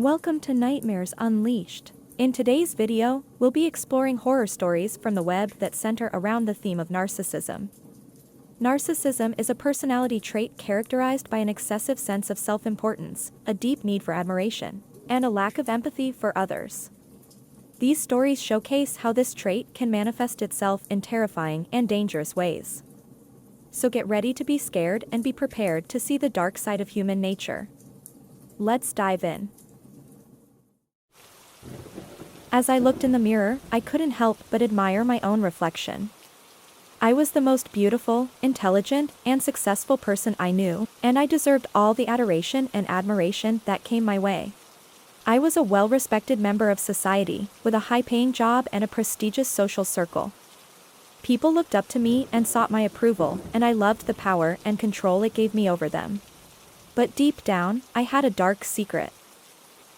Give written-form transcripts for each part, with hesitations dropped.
Welcome to Nightmares Unleashed. In today's video, we'll be exploring horror stories from the web that center around the theme of narcissism. Narcissism is a personality trait characterized by an excessive sense of self-importance, a deep need for admiration, and a lack of empathy for others. These stories showcase how this trait can manifest itself in terrifying and dangerous ways. So get ready to be scared and be prepared to see the dark side of human nature. Let's dive in. As I looked in the mirror, I couldn't help but admire my own reflection. I was the most beautiful, intelligent, and successful person I knew, and I deserved all the adoration and admiration that came my way. I was a well-respected member of society, with a high-paying job and a prestigious social circle. People looked up to me and sought my approval, and I loved the power and control it gave me over them. But deep down, I had a dark secret.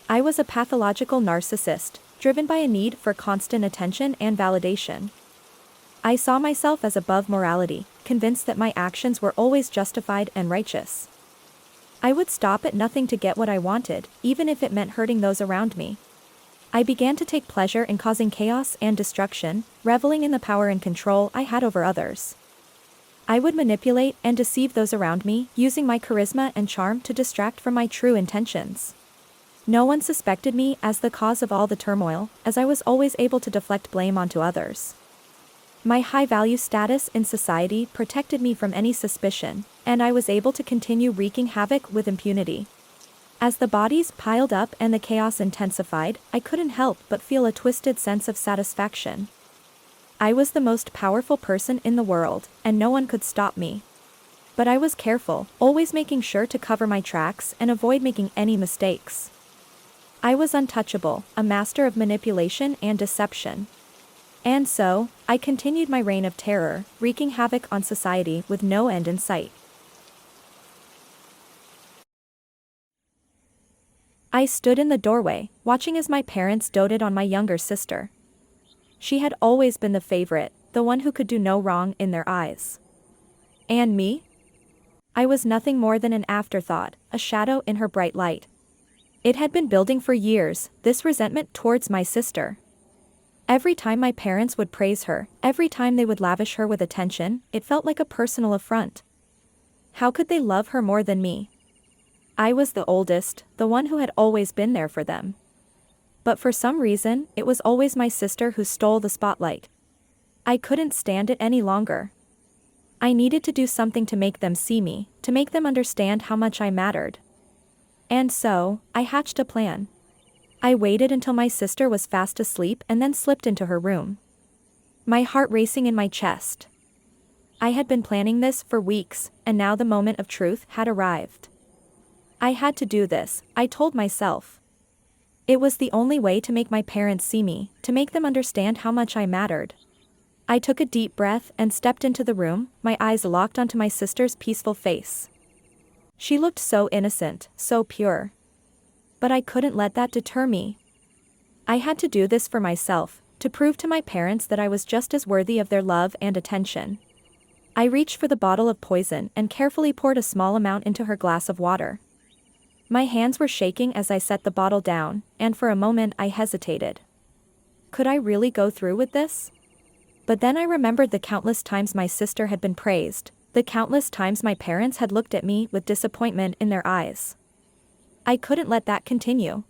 I was a pathological narcissist, driven by a need for constant attention and validation. I saw myself as above morality, convinced that my actions were always justified and righteous. I would stop at nothing to get what I wanted, even if it meant hurting those around me. I began to take pleasure in causing chaos and destruction, reveling in the power and control I had over others. I would manipulate and deceive those around me, using my charisma and charm to distract from my true intentions. No one suspected me as the cause of all the turmoil, as I was always able to deflect blame onto others. My high-value status in society protected me from any suspicion, and I was able to continue wreaking havoc with impunity. As the bodies piled up and the chaos intensified, I couldn't help but feel a twisted sense of satisfaction. I was the most powerful person in the world, and no one could stop me. But I was careful, always making sure to cover my tracks and avoid making any mistakes. I was untouchable, a master of manipulation and deception. And so, I continued my reign of terror, wreaking havoc on society with no end in sight. I stood in the doorway, watching as my parents doted on my younger sister. She had always been the favorite, the one who could do no wrong in their eyes. And me? I was nothing more than an afterthought, a shadow in her bright light. It had been building for years, this resentment towards my sister. Every time my parents would praise her, every time they would lavish her with attention, it felt like a personal affront. How could they love her more than me? I was the oldest, the one who had always been there for them. But for some reason, it was always my sister who stole the spotlight. I couldn't stand it any longer. I needed to do something to make them see me, to make them understand how much I mattered. And so, I hatched a plan. I waited until my sister was fast asleep and then slipped into her room. My heart racing in my chest. I had been planning this for weeks, and now the moment of truth had arrived. I had to do this, I told myself. It was the only way to make my parents see me, to make them understand how much I mattered. I took a deep breath and stepped into the room, my eyes locked onto my sister's peaceful face. She looked so innocent, so pure. But I couldn't let that deter me. I had to do this for myself, to prove to my parents that I was just as worthy of their love and attention. I reached for the bottle of poison and carefully poured a small amount into her glass of water. My hands were shaking as I set the bottle down, and for a moment I hesitated. Could I really go through with this? But then I remembered the countless times my sister had been praised, the countless times my parents had looked at me with disappointment in their eyes. I couldn't let that continue.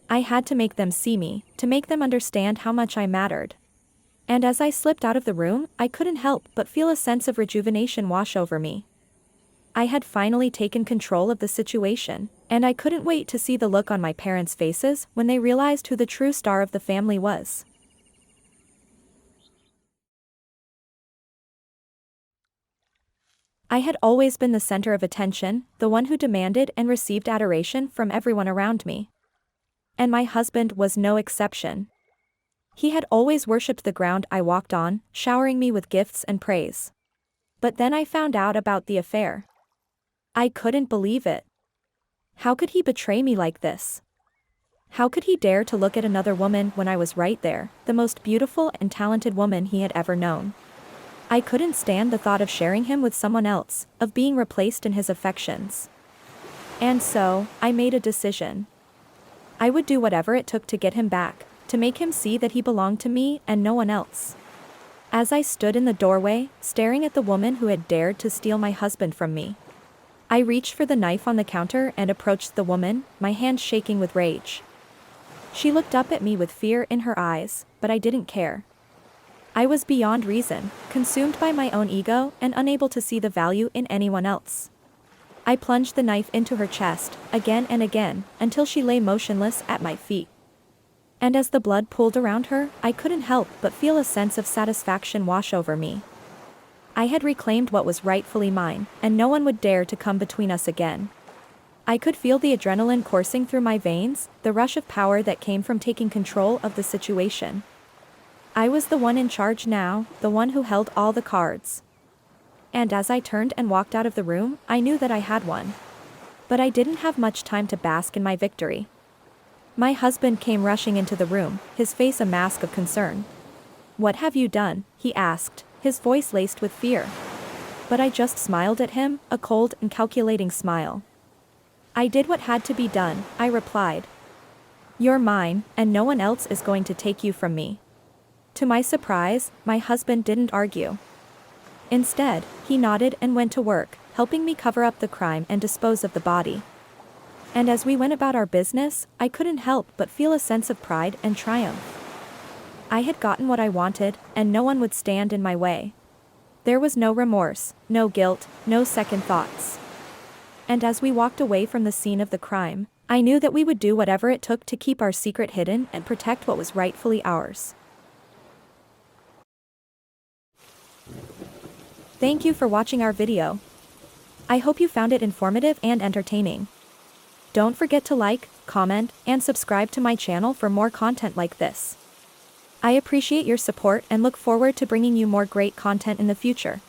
I had to make them see me, to make them understand how much I mattered. And as I slipped out of the room, I couldn't help but feel a sense of rejuvenation wash over me. I had finally taken control of the situation, and I couldn't wait to see the look on my parents' faces when they realized who the true star of the family was. I had always been the center of attention, the one who demanded and received adoration from everyone around me. And my husband was no exception. He had always worshipped the ground I walked on, showering me with gifts and praise. But then I found out about the affair. I couldn't believe it. How could he betray me like this? How could he dare to look at another woman when I was right there, the most beautiful and talented woman he had ever known? I couldn't stand the thought of sharing him with someone else, of being replaced in his affections. And so, I made a decision. I would do whatever it took to get him back, to make him see that he belonged to me and no one else. As I stood in the doorway, staring at the woman who had dared to steal my husband from me, I reached for the knife on the counter and approached the woman, my hands shaking with rage. She looked up at me with fear in her eyes, but I didn't care. I was beyond reason, consumed by my own ego and unable to see the value in anyone else. I plunged the knife into her chest, again and again, until she lay motionless at my feet. And as the blood pooled around her, I couldn't help but feel a sense of satisfaction wash over me. I had reclaimed what was rightfully mine, and no one would dare to come between us again. I could feel the adrenaline coursing through my veins, the rush of power that came from taking control of the situation. I was the one in charge now, the one who held all the cards. And as I turned and walked out of the room, I knew that I had won. But I didn't have much time to bask in my victory. My husband came rushing into the room, his face a mask of concern. "What have you done?" he asked, his voice laced with fear. But I just smiled at him, a cold and calculating smile. "I did what had to be done," I replied. "You're mine, and no one else is going to take you from me." To my surprise, my husband didn't argue. Instead, he nodded and went to work, helping me cover up the crime and dispose of the body. And as we went about our business, I couldn't help but feel a sense of pride and triumph. I had gotten what I wanted, and no one would stand in my way. There was no remorse, no guilt, no second thoughts. And as we walked away from the scene of the crime, I knew that we would do whatever it took to keep our secret hidden and protect what was rightfully ours. Thank you for watching our video. I hope you found it informative and entertaining. Don't forget to like, comment, and subscribe to my channel for more content like this. I appreciate your support and look forward to bringing you more great content in the future.